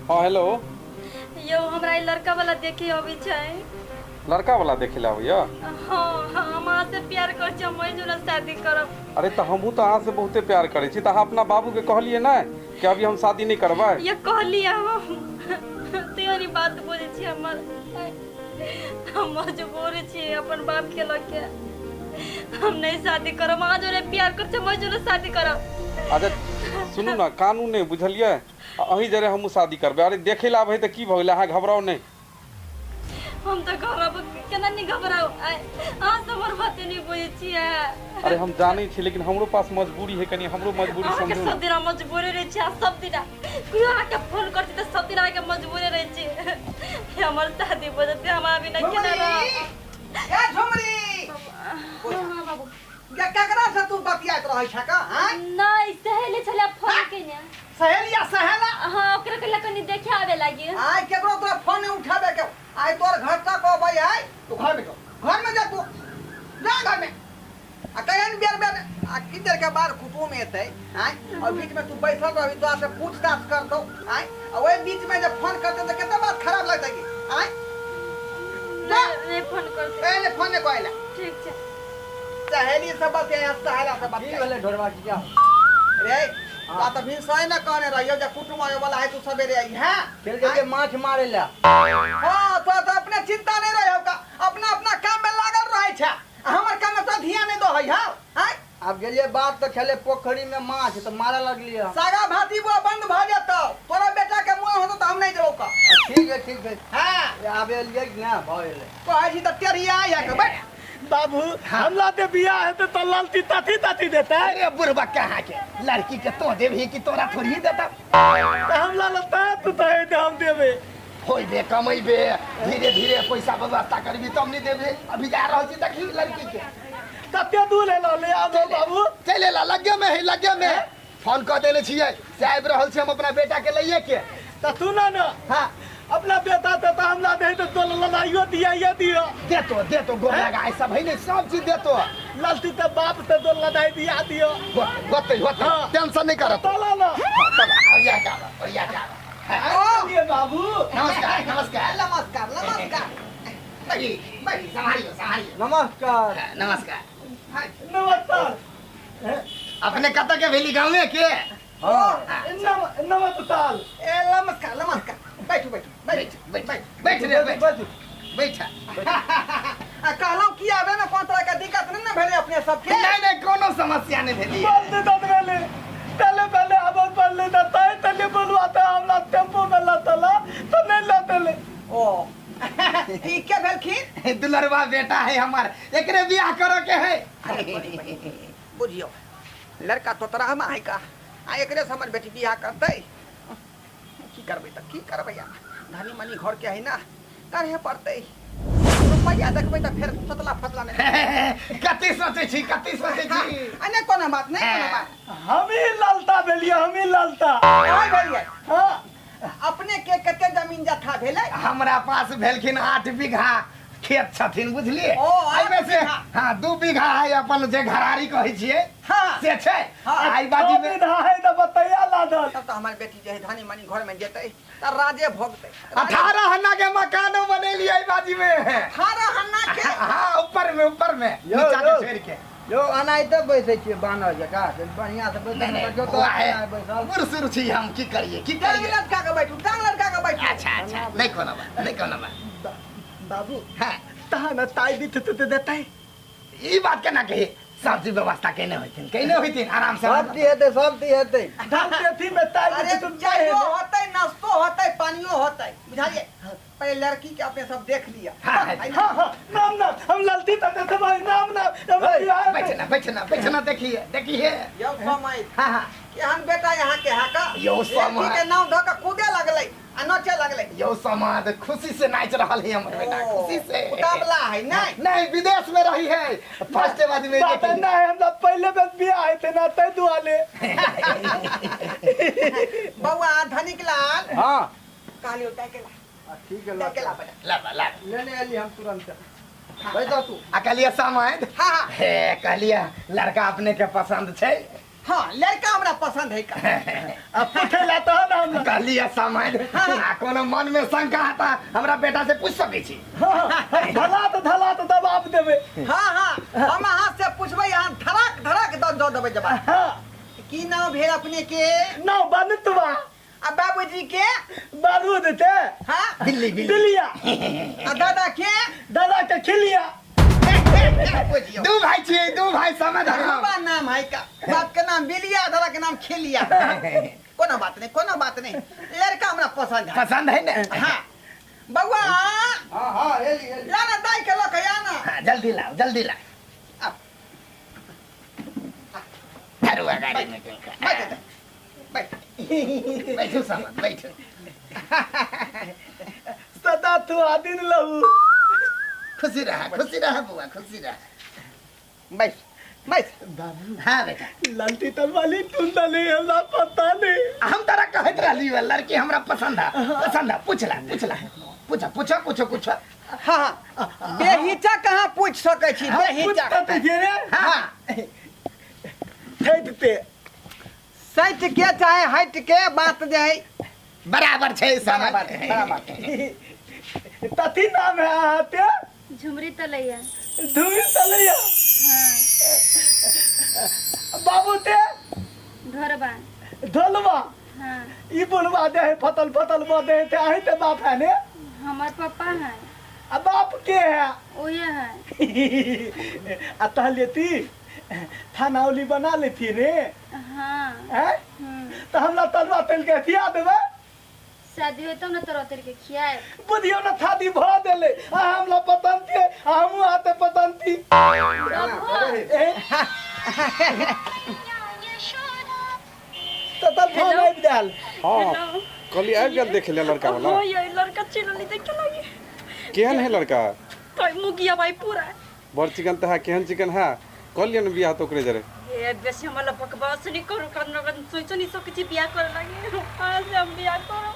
हाँ हेलो। यो हमरा लड़का वाला देखी अभी छै। लड़का वाला देखे ला भैया। हाँ हम अहाँ से प्यार कर छी, मैं जुड़ा शादी करब। अरे तो हमहू तो अहाँ से बहुते प्यार करे छी, तो अहाँ अपना बाबू के कहलिए ना कि अभी हम शादी नहीं करबा। ये कहलिए हम तेरी बात बुझे छी हमर। हम मजबूर छी अपन बाप के लके। हम नहीं शादी करब, अहाँ जोरे प्यार कर छी, मैं जुड़ा शादी करब। अरे सुनू ना, कानून नहीं बुझलिए, अही जरे हमहू शादी करबे। अरे देखे ला भाई तो की भइल, अहाँ घबराओ नहीं। हम तो घबराब केना नहीं घबराओ, अहाँ से हमर बात नहीं बुझे छिए। अरे हम जाने छी, लेकिन हमरो पास मजबूरी है, कनी हमरो मजबूरी समझो ना। सब दिन मजबूरी रहे छी, सब दिन कोई आके फोन करती तो सब दिन आके मजबूरी रहे छी। हमर शादी बजते हम अभी नहीं केना रह। ए झुमरी हां बाबू क्या ककरा से तू बतियात रहै छ का? हैं नहीं सहेली छले फोन केने। सहेलिया सहेला हां ओकरा के लकनी देखे आवे लागी। आय केकरो तोरा फोन नहीं उठाबे के। आय तोर घर तक अबै है तू घर में घर में जा, तू जा घर में। आ कहन बेर बेर आ की देर के बाद कुटुम एतै, हैं और बीच में तू बैठल रहबी, तोरा से पूछताछ करतौ, हैं और ओए बीच में जब फोन करते तो कितना बात खराब लगतै की? हैं नहीं फोन करते पहले फोन ने कहला ठीक छै। सहेली से बतिया, सहेला से बतिया। की भेलै ढोरवा की क्या? रे आ त भी सही न कहने रहियो जे कुटुम आवे वाला है, तू सवेरे आई है चल गेलिए माछ मारे ला। हां तो अपने चिंता नहीं रहे का, अपना अपना काम में लागल रहे छ। हमर काम में तो ध्यान नहीं दो है। हां अब गेलिए बात तो खेले पोखरी में माछ तो मारे लगलिए। सागा भाती वो बंद भ जतो, तोरा बेटा के मुंह होतो त हम नहीं देबो का। ठीक है। हां आबे लिए ना भइले कहै छी त तेरिया या के बैठ। बाबू हमला दे बिया है तो ललती ताती ताती देता है। अरे बुढ़बा कहां के लड़की के तो देबही कि तोरा थोड़ी देता। हमला लगता है तू तो हम देवे होई बे कमैबे, धीरे धीरे पैसा व्यवस्था करबी तब नहीं देबे। अभी जा रहल छी देखी लड़की के कते दूर ले आ दो बाबू। चले ला लगे में है, लगे में फोन कर देले छियै से आबि रहल छी हम अपना बेटा के लइए के। तो तू ना हां अपना बेटा तो हमला दे तो लड़ाइयो दिया ये दियो दे तो गोर लगा सब है नहीं, सब चीज दे तो। ललती तो बाप तो दो लड़ाई दिया दियो। होते हाँ। टेंशन नहीं करत। चलो ना या का ये बाबू नमस्कार नमस्कार नमस्कार नमस्कार। बड़ी बड़ी संभालियो नमस्कार। नमस्कार। नमस्कार। अपने कत के भेली गांव में के? हां नमस्कार। ए नमस्कार नमस्कार। बैठो बैठ रे बैठ। आ कहलौ की आबे में कोन तरह के दिक्कत नहीं ना भेले अपने सब के? नहीं कोनो समस्या नहीं भेली। पहले अब पहले तले बोलवाता हमला टेम्पो में लतला तो नहीं लतले। ओ ठीक के भेलखिन? दुलरवा बेटा है हमार, एकरे बियाह करो के है। बुझियो लड़का तो तरह में है का, आ एकरे से हमर बेटी बियाह करतै। की करबै त की करबै यार, धनी मनी घर के है ना, करे पड़तै। रुपया देखबै त फिर फतला फतला नहीं। कति सोचै छी अने कोनो बात नहीं, कोनो बात। हम ही ललता भेलिए, हम ही ललता। ओए भेलिए हाँ अपने के कते जमीन जथा भेलै? हमरा पास भेलखिन 8 बीघा खेत छथिन, बुझलिए। आई में से हां 2 बीघा है अपन जे घरारी कहै छियै। हां से छै। आई बाजी में है तो बताया लादल। तब तो हमार बेटी जे है धनी मनी घर में जेतै त राजे भोगतै। 18 हन्ना के मकानो बनेलिए आई बाजी में। 18 हन्ना के? हां ऊपर में नीचा के छोड़ के। यो अनाइ त बैठे छिए बानर जका, बढ़िया से बैठे जो तो बैठल बुरसुर छी हम, की करिए टांग लटका के बैठू। अच्छा नहीं कोनो बात। बाबू हां तहा न ताई दी तो देता है। ई बात केना कही, सब चीज व्यवस्था केने होइतिन आराम से। सब दी हेते धान थी में ताई अरे दी चायो होतै, नाश्तो होतै, पानियो होतै, बुझाइए। पहले लड़की के अपने सब देख लिया। हां नाम ना हम ललती तो देते भाई नाम ना बैठना देखिए यो समय। हां केहन बेटा यहाँ के हाका यो समय के नाम ध के कूदे लगलै आ नाचे लगलै। यो समाद खुशी से नाच रहल है हमर बेटा, खुशी से। उतावला है नहीं विदेश में रही है, फर्स्ट बात में बात ना है। हमरा पहले बस बियाह है ते ना तै दुआले। बउआ धनिक लाल। हां कहलियो ताकेला। ठीक है ताकेला बेटा ला लेने आली हम तुरंत। बैठ जा तू। कहलिए समाद। हां कहलिए लड़का अपने के पसंद छै। हाँ लड़का हमरा पसंद है का अब पूछे ला तो ना हम कहलिए समझ कोनो मन में शंका आता हमरा बेटा से पूछ सकै छी धला तो दबाव देबे हाँ हाँ हम अहाँ से पूछबै अहाँ धड़क धड़क दऽ देबै जवाब हाँ की नाम भेल अपने के ना बनतवा आ बाबूजी के बारूद थे हाँ दिलिया आ दादा के दादा के खिलिया दू भाई छियै दू भाई समझ बाबा नाम है का बाप के नाम बिलिया दादा के नाम खिलिया कोनो बात नहीं लड़का हमरा पसंद है ना हाँ बउआ हाँ हाँ एली लाना दाई के लक आना जल्दी लाओ धरुआ गाड़ी में बैठो सामान बैठो सदा तू आदिन लहू खुशी रहा बुआ खुशी रहा बैठ बाबू हाँ बेटा लंटी तलवाली टुंडा नहीं हमरा पता नहीं हम तारा कहत रहली लड़की हमरा पसंद है पूछा कुछ हाँ बेहिचक कहाँ पूछ सकै छी बेहिचक हाँ हटते सच के चाहे हट के बात जे है बराबर छै बराबर तथी नाम है आते झुमरी तलैया धुई तलैया हाँ बाबू ते ढोरबा ढोलवा हाँ ई बोलवा दे है फतल दे थे आही ते बाप है ने हमार पापा है अब बाप के है ओये है आ तहलेती थाना उली बना लेती रे हाँ हैं तो हमरा तलवा तेल के खिया देबे शादी हो तब न तोरा तेल के खियाए बुधियो न थादी भ देले आ हमरा पतंती हमहु आते पतंती तो तल फोन आबि देल हाँ कल आबि गेल देखे ले लड़का वाला हाँ ये लड़का चिल्ली देखे लगी केहन है लड़का तो मुगिया भाई पूरा बड़ चिकन तो है केहन चिकन है कल लिया न बियाह तो ओकरे जरे ए बेसी हमरा बकवास नहीं करू कन सोचो नहीं सकै छी बियाह करे लगी आज हम बियाह करो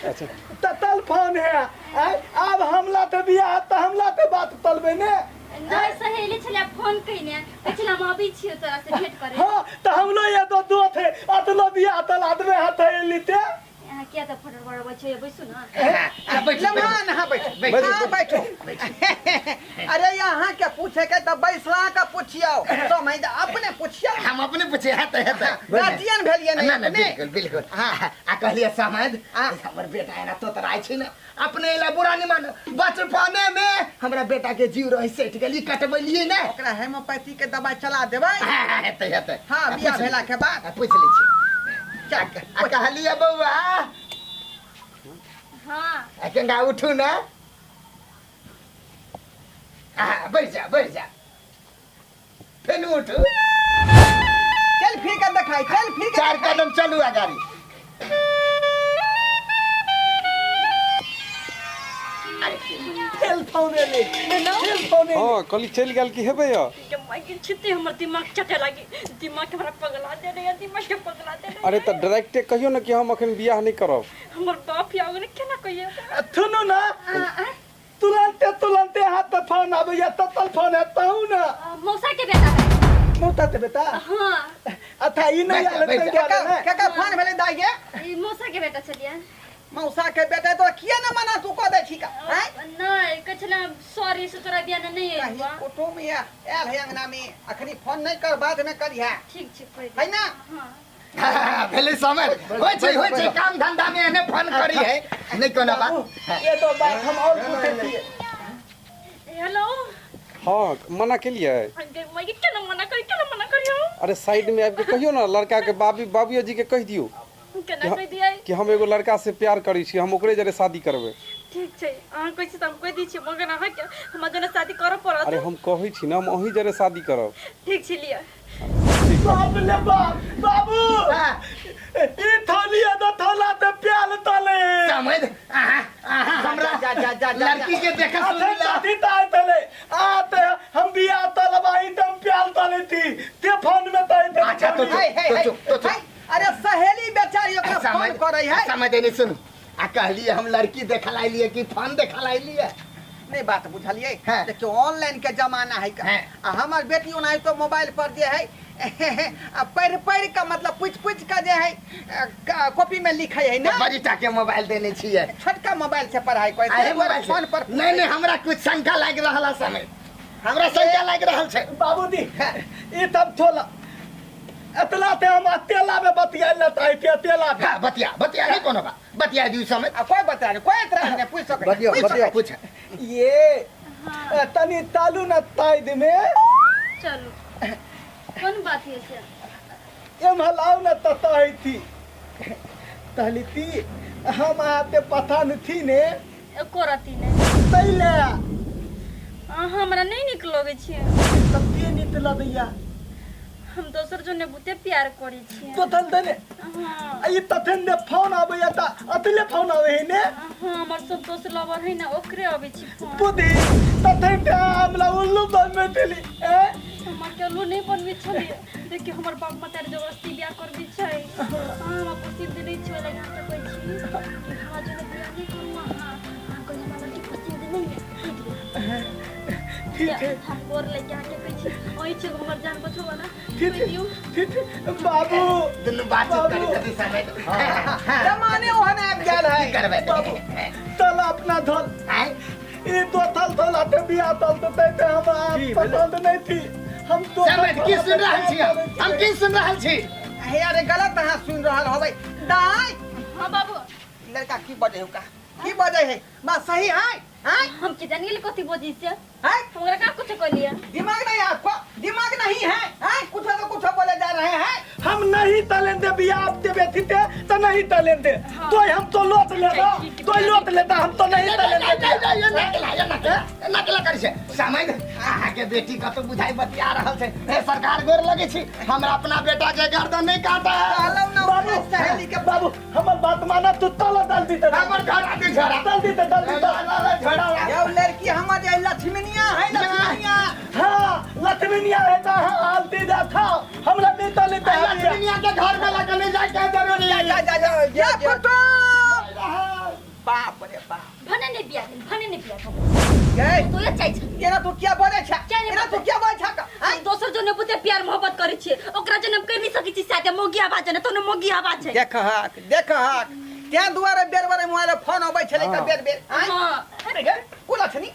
अच्छा तो तल फोन है अब हमला तो बियाह त हमला तो बात तलबे ने नहीं सहेली छले फोन कइने पिछला हम अभी छियो तोरा से भेंट करे हाँ तो हम लोग ये तो दो थे अतलो बियाह तल आदमी हाथ लेते यहाँ क्या तो फटर बड़ा बच्चे बैसु ना बैठो अरे यहाँ क्या पूछे के तो बैसला का पूछियो तो मैं अपने पूछियो हम अपने पूछे है गार्जियन भेलिए नहीं अपने बिल्कुल हां आ कहलिए समझ हमर बेटा है ना तो तराई छी ना अपने ला बुरा नहीं मान बचपने में हमरा बेटा के जीव रही सेट गेली कटबलिए ना ओकरा हेमोपैथी के दवाई चला देबै हेतै हां बियाह भेला के बाद पूछ लै छी कहलिए बउआ हाँ अकेंगा उठू ना बैठ जा फिर उठू चल फिर कर दिखाई चल फिर चार कदम चलू आ गाड़ी टेलीफोन ले टेलीफोन हाँ कल चल गेल की हेबे या माइक छिते हमर दिमाग चटे लागी दिमाग हमरा पगला दे रे दिमाग के पगला दे रे अरे तो डायरेक्टे कहियो ना कि हम अखन बियाह नहीं करब हमर बाप या ने केना कहिए थुनु ना तुरंते हाथ पे फोन आबे या तल फोन है ताऊ ना मौसा के बेटा है मोटा ते बेटा हां अथा ई नहीं आले का फोन भेले दाई गे ई मौसा के बेटा छलिया मौसा के बेटा तो किया ना मना तू को दे छी का हैं नहीं कछला सॉरी से तोरा बियाह नहीं है कहीं कुटुम या आल है अंगना में अखनी फोन नहीं कर बाद में करिया ठीक कोई है ना हां पहले समय होय छै काम धंधा में एने फोन करी है नहीं कोनो बात ये तो बात हम और पूछे थी हेलो हाँ मना के लिए मैं केना मना करियो अरे साइड में आबि के कहियो ना लड़का के बाबूजी जी के कह दियो केना कह दियै कि हम एगो लड़का से प्यार करै छी हम ओकरे जरे शादी करबै ठीक छै अहाँ कहै छी त हम कह दी छी मगर अहाँ के हम जने शादी करब पड़त अरे हम कहै छी ना हम अहीं जरे शादी करब ठीक छै लिया बाप ले बाबू ई थोलिया तो थोला ते प्याल तले समझ हमरा लड़की के देखा अथे शादी ताय तले आते हम बियाह तलवाई तम प्याल तले थी ते फोन में ताय ते अच्छा तो अरे सहेली बेचारी ओकरा फोन करे है समझ नहीं सुन आ कहलिए हम लड़की देखलाई लिए कि फोन देखलाई लिए नहीं बात बुझलिए देखियो ऑनलाइन के जमाना है आ हमर बेटी ओना तो मोबाइल पर जे है पढ़ पढ़ का मतलब पूछ पूछ का जे है कॉपी में लिखे है ना। बड़ीटा के मोबाइल देने छिए। छोटका मोबाइल से पढ़ाई कोई अरे मोबाइल फोन पर नहीं नहीं हमरा कुछ शंका लाग रहल समय। हमरा शंका लाग रहल छै। बाबूजी ई तब छोला एतला ते हम तेला में बतिया न ताई तेला में। हां बतिया बतिया नहीं कोनो बा बतिया दी समय। कोई बता नहीं कोई तरह ने पूछ सके। बतिया बतिया पूछ। ये तनी तालू न ताई दे में चलो कौन बात है से एम हलाव न तताई थी तहली थी हम आते पता न थी ने एको राती ने तैले हमरा नहीं निकलोगे छे तब के निकला दैया हम दोसर जने बुते प्यार करी छे तो तन देने हां ई तथन ने फोन आबैया त अतले फोन आवे है ने। हां हमर सब दोस्त लवर है ना ओकरे आवे छी फोन बुद्धि तथन ते हमला उल्लू बन में देली ए हमर के लो नहीं बनबे छले देखि हमर बाप माता जबरदस्ती बियाह कर दी छै हम पसंद नहीं छै लगा त कोई छी हां जने बियाह नहीं करूँ हां कोई हमरा की पसंद नहीं है ठीक है हम बोर लेके आके कहै छी ओइ छै हमर जान बचवा ना ठीक बाबू दुनु बातचीत करी कभी समय। जमाने ओहने आबि गेल है। करबे बाबू चल अपना धल हैं ई दो थल थल आते बिया तल तो ते हम पसंद नहीं थी हम तो समय की सुन रहल छी हम की सुन रहल छी। अरे गलत अहाँ सुन रहल होबै। दाई हां बाबू लड़का की बजे हो का की बजे है बात सही है हैं। हम के जानिए कथि बोजी से हैं हमरा का कुछ कहलिए दिमाग नहीं आपको दिमाग नहीं है हैं कुछ तो कुछ बोले जा रहे हैं। हम नहीं तलें दे बिया आप ते बेथी ते तो नहीं तलें दे तो हम तो लोट लेदा तो लोट लेदा हम तो नहीं तलें दे। ये नकला कर से समय अहाँ के बेटी का तो बुझाई बतिया रहल छै। ए सरकार गोर लगे छी हमरा अपना बेटा के गर्दन नहीं काटा है। कहलौ ना बाबू सहेली के बाबू हमर बात माना तू तल दल दी ते हमर घर आके झड़ा दल दी ते यो लड़की हमर जे लक्ष्मीनिया है लक्ष्मीनिया हां लक्ष्मीनिया है ता आलती जा था हमरा नहीं तले ते दुनिया के घर में लगे नहीं जाए के जरूरी है। जा फोटो बाप रे बाप भने नहीं बियाह गए तो ये चाहि छै एना तू क्या बोले छ क्या नहीं एना तू क्या बोले छ हम दोसर जने बुते प्यार मोहब्बत करै छी ओकरा जने हम कहि नहीं सकै छी साथे मोगी आवाज ने तोने मोगी आवाज छै देख हक क्या दुआरे बेर बेर मोबाइल फोन आबै छले त बेर बेर हां अरे गे कुला छनी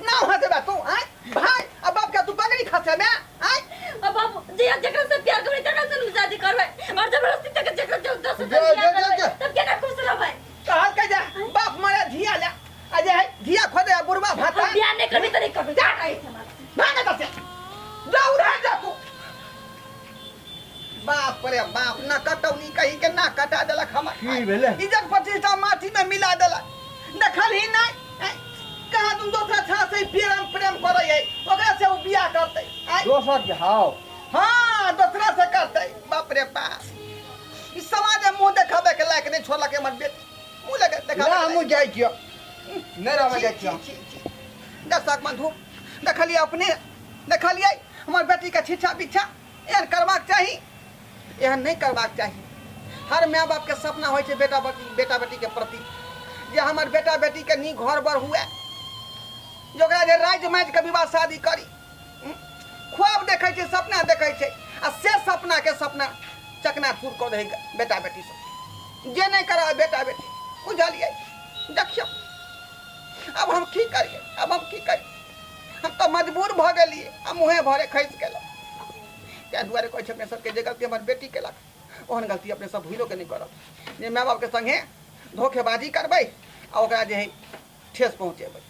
ना हो देबा तू आय भाई अब बाप का तू पगड़ी खसे में आय अब बाबू जे जकरा से प्यार करे तकरा से शादी करबै और जबरदस्ती तक जकरा से दोसर जो, जो, जो, जो। तब केना खुश रहबै कहल के जा बाप मारे धिया ले अजे है धिया खोदे बुरबा भाता हम बियाह नहीं करबी त नहीं करबी जा कहि छै हमरा भागे दसे जाऊ रह जा तू बाप रे बाप ना कटौनी कही के ना कटा देलक हमर की भेले इज्जत प्रतिष्ठा माटी में मिला देलक देखल ही नहीं कहा तुम दूसरा छा से प्रेम करे है ओकरा से वो बियाह करते आय दोसर के हां हां दूसरा से करते बाप रे बाप इस समाज में मुंह देखावे के लायक नहीं छोड़ला के मत बेटी मुंह लगे देखावे ना हम जाय छियो नहीं रहबे जाय छियो दशक मन धूप देखलिए अपने देखलिए हमर बेटी के छिछा बिछा एहन करबाक चाही एहन नहीं करबाक चाही। हर माय बाप के सपना होय छै बेटा बेटी के प्रति जे हमर बेटा बेटी के नी घर बर हुए जोकरा जे राज माज के विवाह शादी करी ख्वाब देखै छै सपना देखै छै आ से सपना के सपना चकनाचूर कर दे बेटा बेटी सब जे नहीं करा बेटा बेटी बुझलिए देखियो अब हम की करिए अब हम की करिए हम तो मजबूर भ गेलिए आ मुँहे भरे खैस गेल क्या दुआरे कहै छै अपने सबके जे गलती हमर बेटी केलक ओहन गलती अपने सब भूलो के नहीं करब जे माय बाप के संगे धोखेबाजी करबै आ ओकरा जे है ठेस पहुँचेबै।